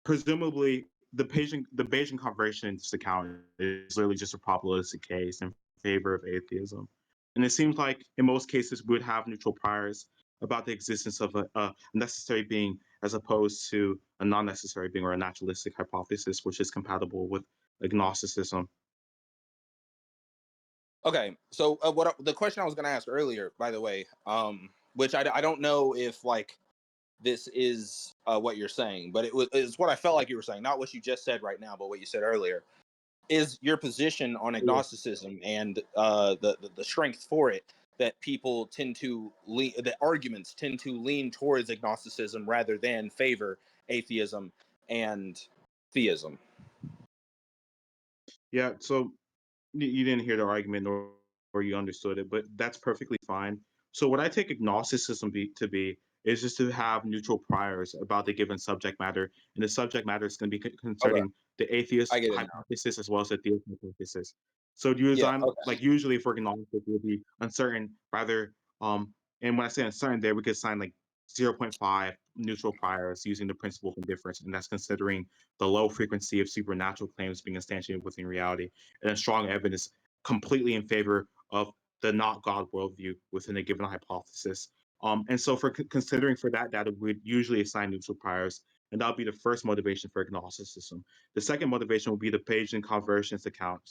presumably the Bayesian convergence account is literally just a probabilistic case in favor of atheism. And it seems like in most cases we would have neutral priors about the existence of a necessary being as opposed to a non-necessary being or a naturalistic hypothesis, which is compatible with agnosticism. Okay, so the question I was going to ask earlier, by the way, which I don't know if like this is what you're saying, but it's what I felt like you were saying, not what you just said right now, but what you said earlier. Is your position on agnosticism and the strength for it that people tend to lean, the arguments tend to lean towards agnosticism rather than favor atheism and theism? Yeah, so you didn't hear the argument or you understood it, but that's perfectly fine. So what I take agnosticism to be is just to have neutral priors about the given subject matter, and the subject matter is going to be Okay, concerning the atheist I get it now. hypothesis as well as the theist hypothesis. So do you Yeah. design Okay. like usually for agnostic will be uncertain rather and when I say uncertain there we could assign like 0.5 neutral priors using the principle of indifference, and that's considering the low frequency of supernatural claims being instantiated within reality and a strong evidence completely in favor of the not God worldview within a given hypothesis. And so, for considering for that data, we'd usually assign neutral priors, and that would be the first motivation for agnosticism. The second motivation would be the Bayesian convergence account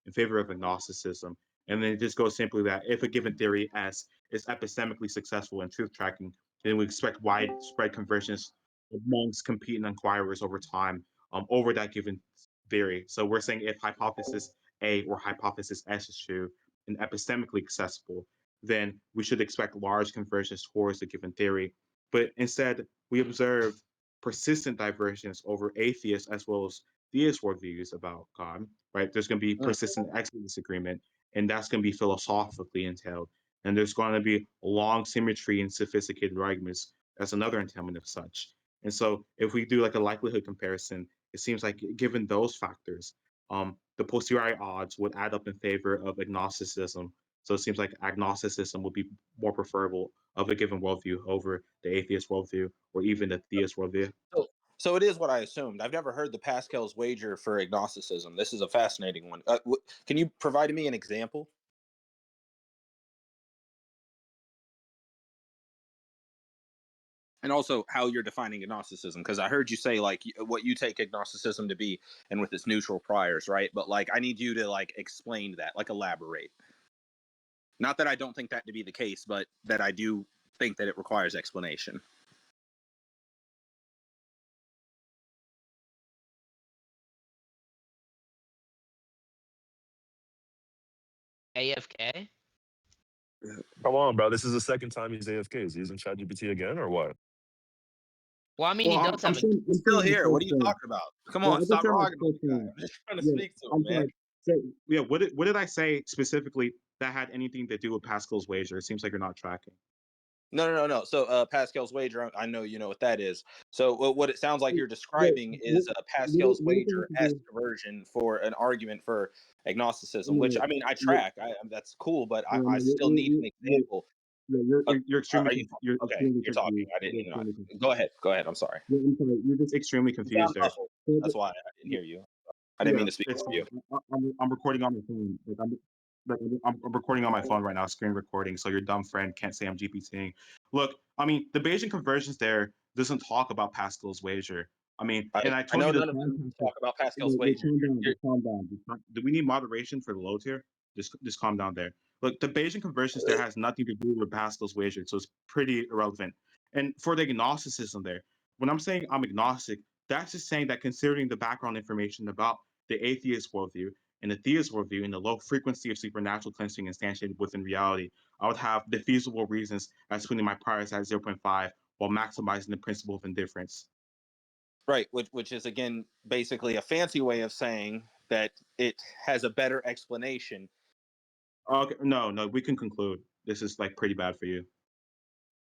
in favor of agnosticism. And then it just goes simply that if a given theory S is epistemically successful in truth tracking, then we expect widespread convergence amongst competing inquirers over time over that given theory. So we're saying if hypothesis A or hypothesis S is true and epistemically accessible, then we should expect large convergence towards a given theory. But instead, we observe persistent divergence over atheist as well as theist worldviews about God, right? There's going to be Mm. persistent expert disagreement, and that's going to be philosophically entailed. And there's going to be long symmetry and sophisticated arguments. That's another entailment of such. And so, if we do like a likelihood comparison, it seems like given those factors, the posteriori odds would add up in favor of agnosticism. So it seems like agnosticism would be more preferable of a given worldview over the atheist worldview or even the theist worldview. So it is what I assumed. I've never heard the Pascal's wager for agnosticism. This is a fascinating one. Can you provide me an example? And also how you're defining agnosticism, because I heard you say like what you take agnosticism to be and with its neutral priors, right? But like I need you to like explain that, like elaborate. Not that I don't think that to be the case, but that I do think that it requires explanation. AFK? Come on, bro. This is the second time he's AFK. Is he using ChatGPT again or what? Well, I mean, Well, he I'm, does I'm have a. saying, I'm Still saying here. I'm What are you saying, talking about? Come yeah, on, I'm just stop saying ragging on I'm the guy. saying, I'm just trying to yeah, speak to him, I'm man. sorry. So, yeah, what did I say specifically that had anything to do with Pascal's wager? It seems like you're not tracking. No. So Pascal's wager, I know you know what that is. So what it sounds like you're Wait, describing is Pascal's what does that have wager to S do? version for an argument for agnosticism, which No, I mean I no, track. That's cool, but no, I no, still need an example. yeah, Uh, you're are extremely you you're okay? extremely You're talking. confused. I You're didn't know. extremely confused. Go ahead. Go ahead. I'm sorry. Yeah, I'm sorry. You're just extremely You sound confused there. muffled. So, That's why I didn't hear you. I didn't yeah, mean to speak it's over you. I'm recording on my phone. I'm recording on my phone right now, screen recording. So your dumb friend can't say I'm GPTing. Look, I mean, the Bayesian convergence there doesn't talk about Pascal's wager. I mean, and I I told know you the none of time them factor. talk about Pascal's Wait, wager. calm down. You're, Calm down. Do we need moderation for the lows here? Just calm down there. Look, the Bayesian convergence there has nothing to do with Pascal's wager, so it's pretty irrelevant. And for the agnosticism there, when I'm saying I'm agnostic, that's just saying that considering the background information about the atheist worldview and the theist worldview and the low frequency of supernatural cleansing instantiated within reality, I would have defeasible reasons as putting my priors at zero point 0.5 while maximizing the principle of indifference. right, which is again basically a fancy way of saying that it has a better explanation. Okay, no, we can conclude. This is like pretty bad for you.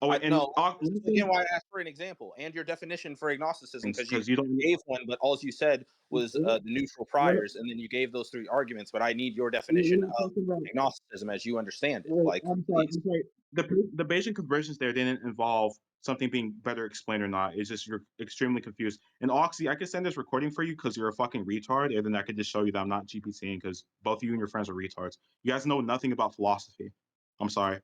Oh, I wait, and no, this is again why I asked for an example and your definition for agnosticism, because you because you don't. gave one, but all you said was the neutral We're priors, and then you gave those three arguments. But I need your we're definition not of talking about. agnosticism as you understand it. Wait, Like, I'm sorry. please. I'm sorry. the Bayesian conversions there didn't involve something being better explained or not. It's just you're extremely confused. And Oxy, I could send this recording for you because you're a fucking retard, and then I could just show you that I'm not GPTing because both you and your friends are retards. You guys know nothing about philosophy. I'm sorry.